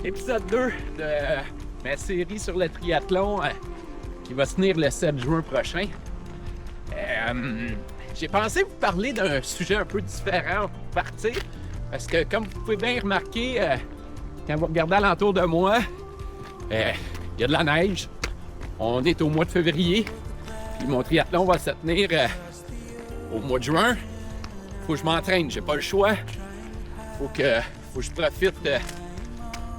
Épisode 2 de ma série sur le triathlon qui va se tenir le 7 juin prochain. J'ai pensé vous parler d'un sujet un peu différent pour partir, parce que comme vous pouvez bien remarquer, quand vous regardez alentour de moi, il y a de la neige. On est au mois de février, puis mon triathlon va se tenir au mois de juin. Faut que je m'entraîne, j'ai pas le choix. Faut que je profite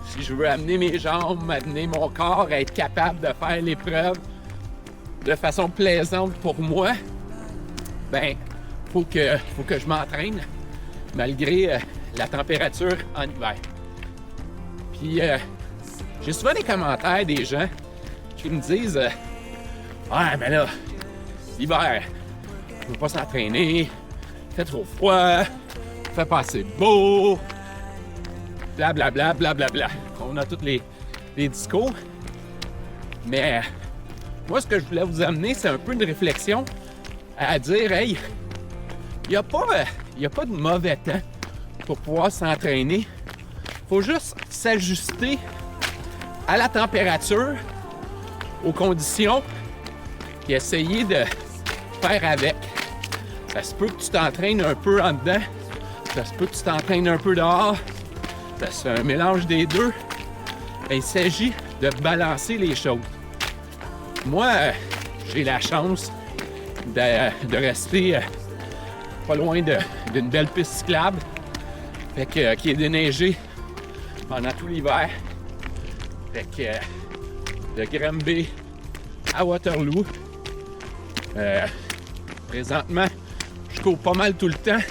si je veux amener mes jambes, amener mon corps à être capable de faire l'épreuve de façon plaisante pour moi. Ben, faut que je m'entraîne malgré la température en hiver. Puis j'ai souvent des commentaires des gens qui me disent ouais, mais là, l'hiver, on ne peut pas s'entraîner, il fait trop froid, il fait pas assez beau, blablabla, blablabla. On a tous les discours. Mais moi, ce que je voulais vous amener, c'est un peu une réflexion à dire, hey, il n'y a pas de mauvais temps pour pouvoir s'entraîner. Il faut juste s'ajuster à la température, aux conditions, et essayer de faire avec. Ça se peut que tu t'entraînes un peu en dedans, ça se peut que tu t'entraînes un peu dehors, c'est un mélange des deux. Et il s'agit de balancer les choses. Moi, j'ai la chance de rester pas loin d'une belle piste cyclable, qui est déneigée pendant tout l'hiver. Fait que de Granby à Waterloo, présentement, je cours pas mal tout le temps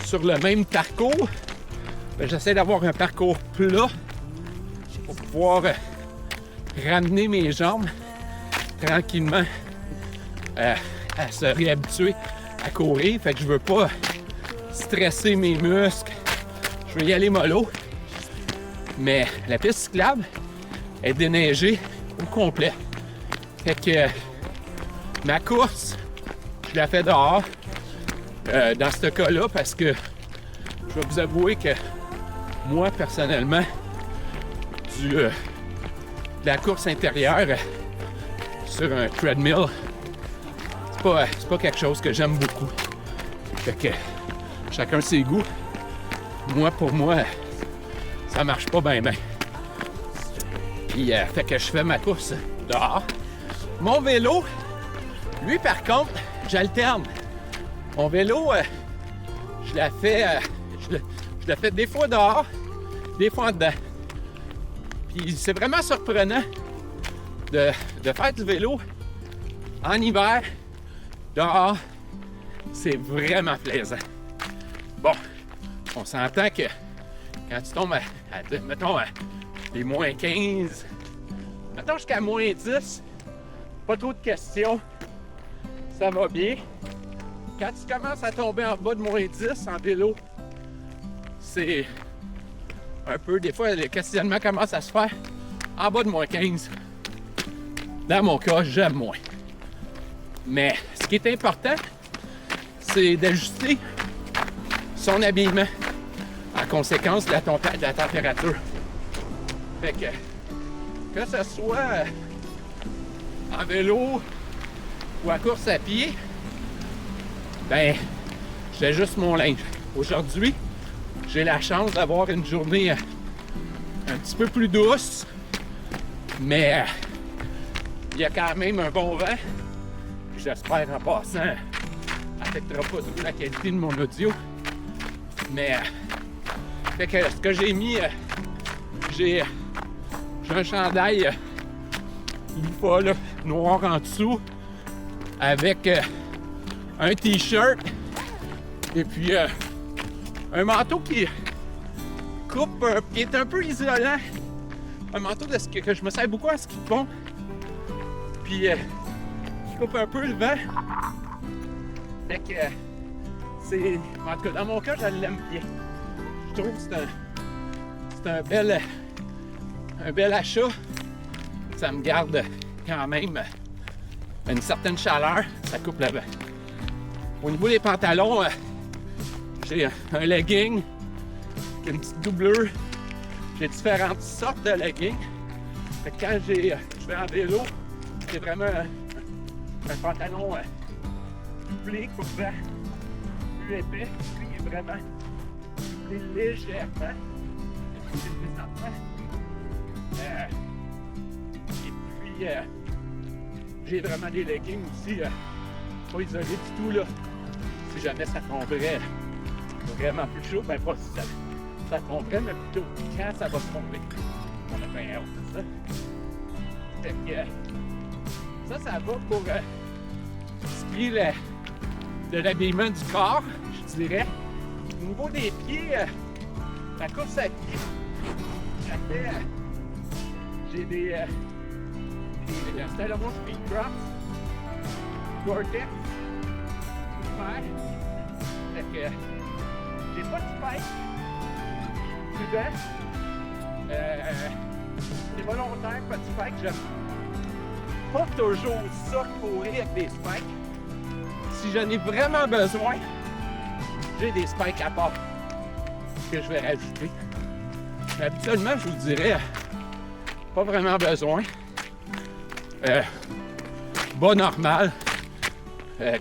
sur le même parcours. J'essaie d'avoir un parcours plat pour pouvoir ramener mes jambes tranquillement à se réhabituer à courir. Fait que je veux pas stresser mes muscles. Je veux y aller mollo. Mais la piste cyclable est déneigée au complet. Fait que ma course, je la fais dehors dans ce cas-là parce que je vais vous avouer que moi, personnellement, de la course intérieure sur un treadmill, c'est pas quelque chose que j'aime beaucoup. Fait que chacun ses goûts. Moi, pour moi, ça marche pas bien. Puis fait que je fais ma course dehors. Mon vélo, lui, par contre, j'alterne. Mon vélo, je la fais des fois dehors, des fois en dedans. Puis c'est vraiment surprenant de faire du vélo en hiver, dehors. C'est vraiment plaisant. Bon, on s'entend que quand tu tombes mettons, à les moins 15, mettons jusqu'à moins 10, pas trop de questions, ça va bien. Quand tu commences à tomber en bas de moins 10 en vélo, c'est un peu, des fois, le questionnement commence à se faire en bas de moins 15. Dans mon cas, j'aime moins. Mais ce qui est important, c'est d'ajuster son habillement en conséquence de la température. Fait que ce soit en vélo ou en course à pied, ben, j'ajuste mon linge. Aujourd'hui, j'ai la chance d'avoir une journée un petit peu plus douce, mais il y a quand même un bon vent. J'espère en passant, affectera pas trop la qualité de mon audio. Mais fait que ce que j'ai mis, j'ai un chandail Lifa là, noir en dessous avec un t-shirt et puis un manteau qui coupe, qui est un peu isolant. Un manteau de ski que je me sers beaucoup en ski de fond. Puis qui coupe un peu le vent. Fait que c'est. En tout cas, dans mon cas, je l'aime bien. Je trouve que c'est un bel achat. Ça me garde quand même une certaine chaleur. Ça coupe le vent. Au niveau des pantalons, j'ai un legging, une petite doublure, j'ai différentes sortes de leggings. Fait que quand je vais en vélo, c'est vraiment un pantalon couplé, couvrant, plus épais. Lui, il est vraiment couplé légèrement. Et puis, j'ai vraiment des leggings aussi, pas isolés du tout, là. Si jamais ça tomberait vraiment plus chaud, ben pas si ça tomberait, mais plutôt quand ça va tomber. On a bien hâte de ça. Fait que ça va pour ce qui est de l'habillement du corps, je dirais. Au niveau des pieds, la course à pied, j'ai des Salomon Speedcroft, Gore-Tex, super. Fait que j'ai pas de spike souvent. C'est volontaire, pas de spike. J'aime pas toujours ça courir avec des spikes. Si j'en ai vraiment besoin, j'ai des spikes à part que je vais rajouter. Mais habituellement, je vous dirais, pas vraiment besoin. Bas normal.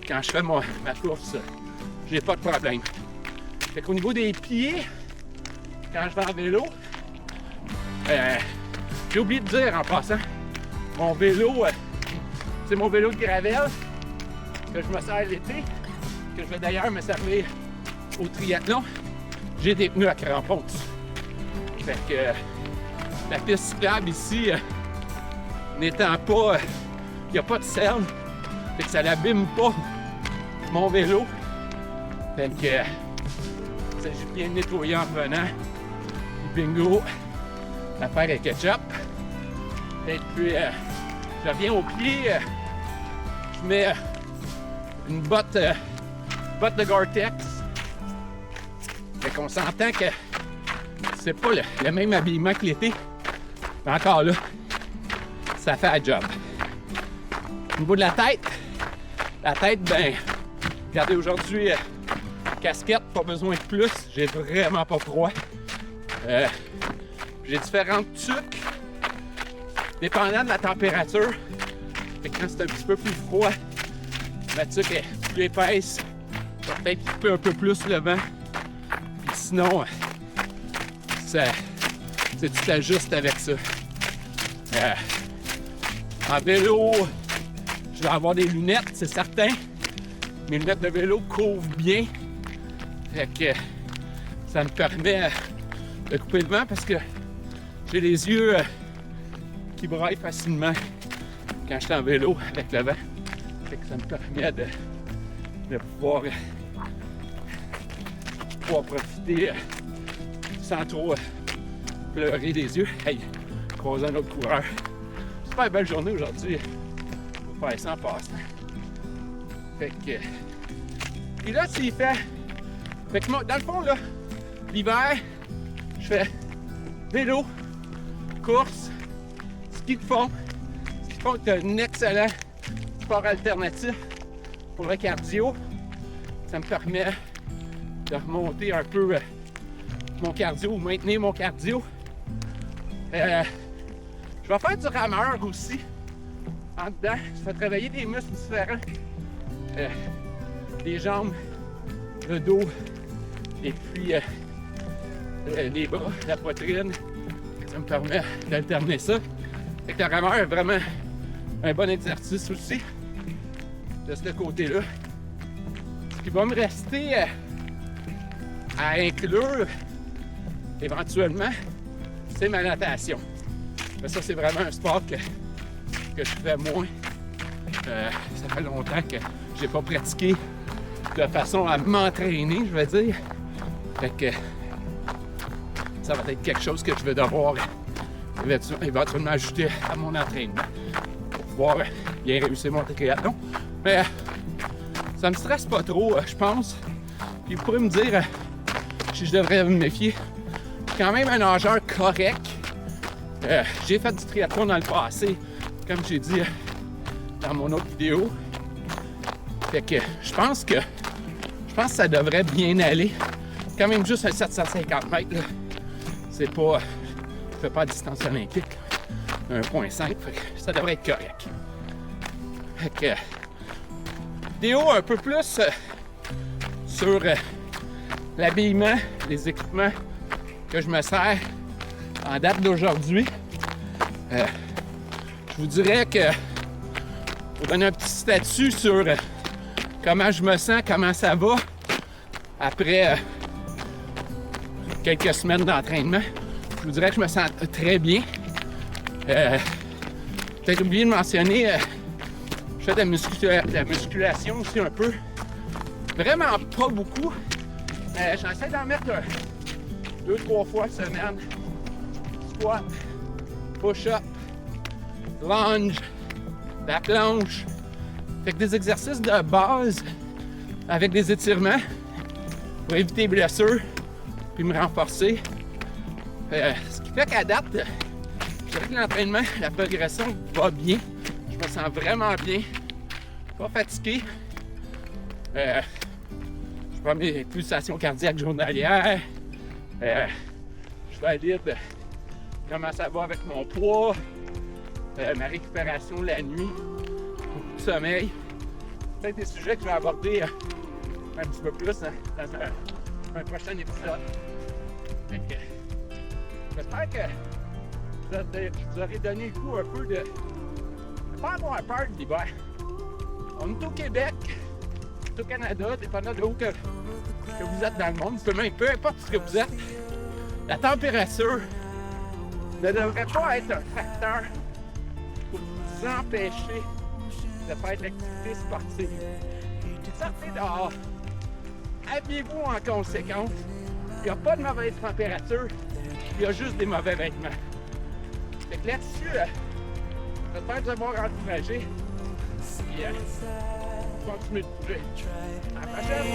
Quand je fais ma course, j'ai pas de problème. Fait qu'au niveau des pieds, quand je vais en vélo, j'ai oublié de dire en passant, mon vélo, c'est mon vélo de gravel que je me sers l'été, que je vais d'ailleurs me servir au triathlon. J'ai des pneus à crampons dessus. Fait que la piste cyclable ici, n'étant pas, il n'y a pas de selle, fait que ça n'abîme pas mon vélo. Fait que il s'agit de bien nettoyer en revenant. Puis bingo, l'affaire est ketchup. Et puis je reviens au pied, je mets une botte de Gore-Tex. Fait qu'on s'entend que c'est pas le même habillement que l'été. Mais encore là, ça fait un job. Au niveau de la tête, ben, regardez aujourd'hui, casquette, pas besoin de plus. J'ai vraiment pas froid. J'ai différentes tuques, dépendant de la température. Fait que quand c'est un petit peu plus froid, ma tuque est plus épaisse. Ça va peut-être couper un peu plus le vent. Puis sinon, tu t'ajustes avec ça. En vélo, je vais avoir des lunettes, c'est certain. Mes lunettes de vélo couvrent bien. Fait que ça me permet de couper le vent parce que j'ai les yeux qui braillent facilement quand je suis en vélo avec le vent. Fait que ça me permet de pouvoir profiter sans trop pleurer des yeux. Hey, croiser un autre coureur. Super belle journée aujourd'hui pour faire ça en passant. Fait que. Et là, s'il fait. Fait que moi, dans le fond, là, l'hiver, je fais vélo, course, ski de fond. Ski de fond est un excellent sport alternatif pour le cardio. Ça me permet de remonter un peu mon cardio ou maintenir mon cardio. Je vais faire du rameur aussi en dedans. Ça fait travailler des muscles différents. Les jambes, le dos et puis les bras, la poitrine. Ça me permet d'alterner ça. Fait que le rameur est vraiment un bon exercice aussi de ce côté-là. Ce qui va me rester à inclure éventuellement, c'est ma natation. Mais ça, c'est vraiment un sport que je fais moins. Ça fait longtemps que j'ai pas pratiqué de façon à m'entraîner, je vais dire. Fait que ça va être quelque chose que je vais devoir éventuellement ajouter à mon entraînement pour pouvoir bien réussir mon triathlon. Mais ça me stresse pas trop, je pense. Puis vous pourrez me dire si je devrais me méfier. Je suis quand même un nageur correct. J'ai fait du triathlon dans le passé, comme j'ai dit dans mon autre vidéo. Fait que je pense que ça devrait bien aller. Quand même juste un 750 mètres, là. C'est pas ne fais pas la distance olympique. 1.5, ça devrait être correct. Fait que, vidéo un peu plus sur l'habillement, les équipements que je me sers en date d'aujourd'hui. Je vous dirais que pour donner un petit statut sur comment je me sens, comment ça va après quelques semaines d'entraînement, je vous dirais que je me sens très bien. Peut-être oublié de mentionner, je fais de la musculation aussi un peu. Vraiment pas beaucoup. J'essaie d'en mettre 2-3 fois semaine. Squat, push-up, lunge, la planche. Fait que des exercices de base avec des étirements pour éviter les blessures puis me renforcer. Ce qui fait qu'à date, je dirais que l'entraînement, la progression va bien. Je me sens vraiment bien. Pas fatigué. Je prends mes pulsations cardiaques journalières. Je valide comment ça va avec mon poids, ma récupération la nuit, beaucoup de sommeil. Peut-être des sujets que je vais aborder un petit peu plus dans un prochain épisode. Fait que, j'espère que je vous aurai donné le coup un peu de ne pas avoir peur de l'hiver. On est au Québec, au Canada, dépendant de où que vous êtes dans le monde, peu importe ce que vous êtes, la température ne devrait pas être un facteur pour vous empêcher de faire de l'activité sportive. Sortez dehors, habillez-vous en conséquence. Il n'y a pas de mauvaise température, il y a juste des mauvais vêtements. Fait que là-dessus, j'espère vous avoir encouragé. Puis, continuez de bouger. À la prochaine!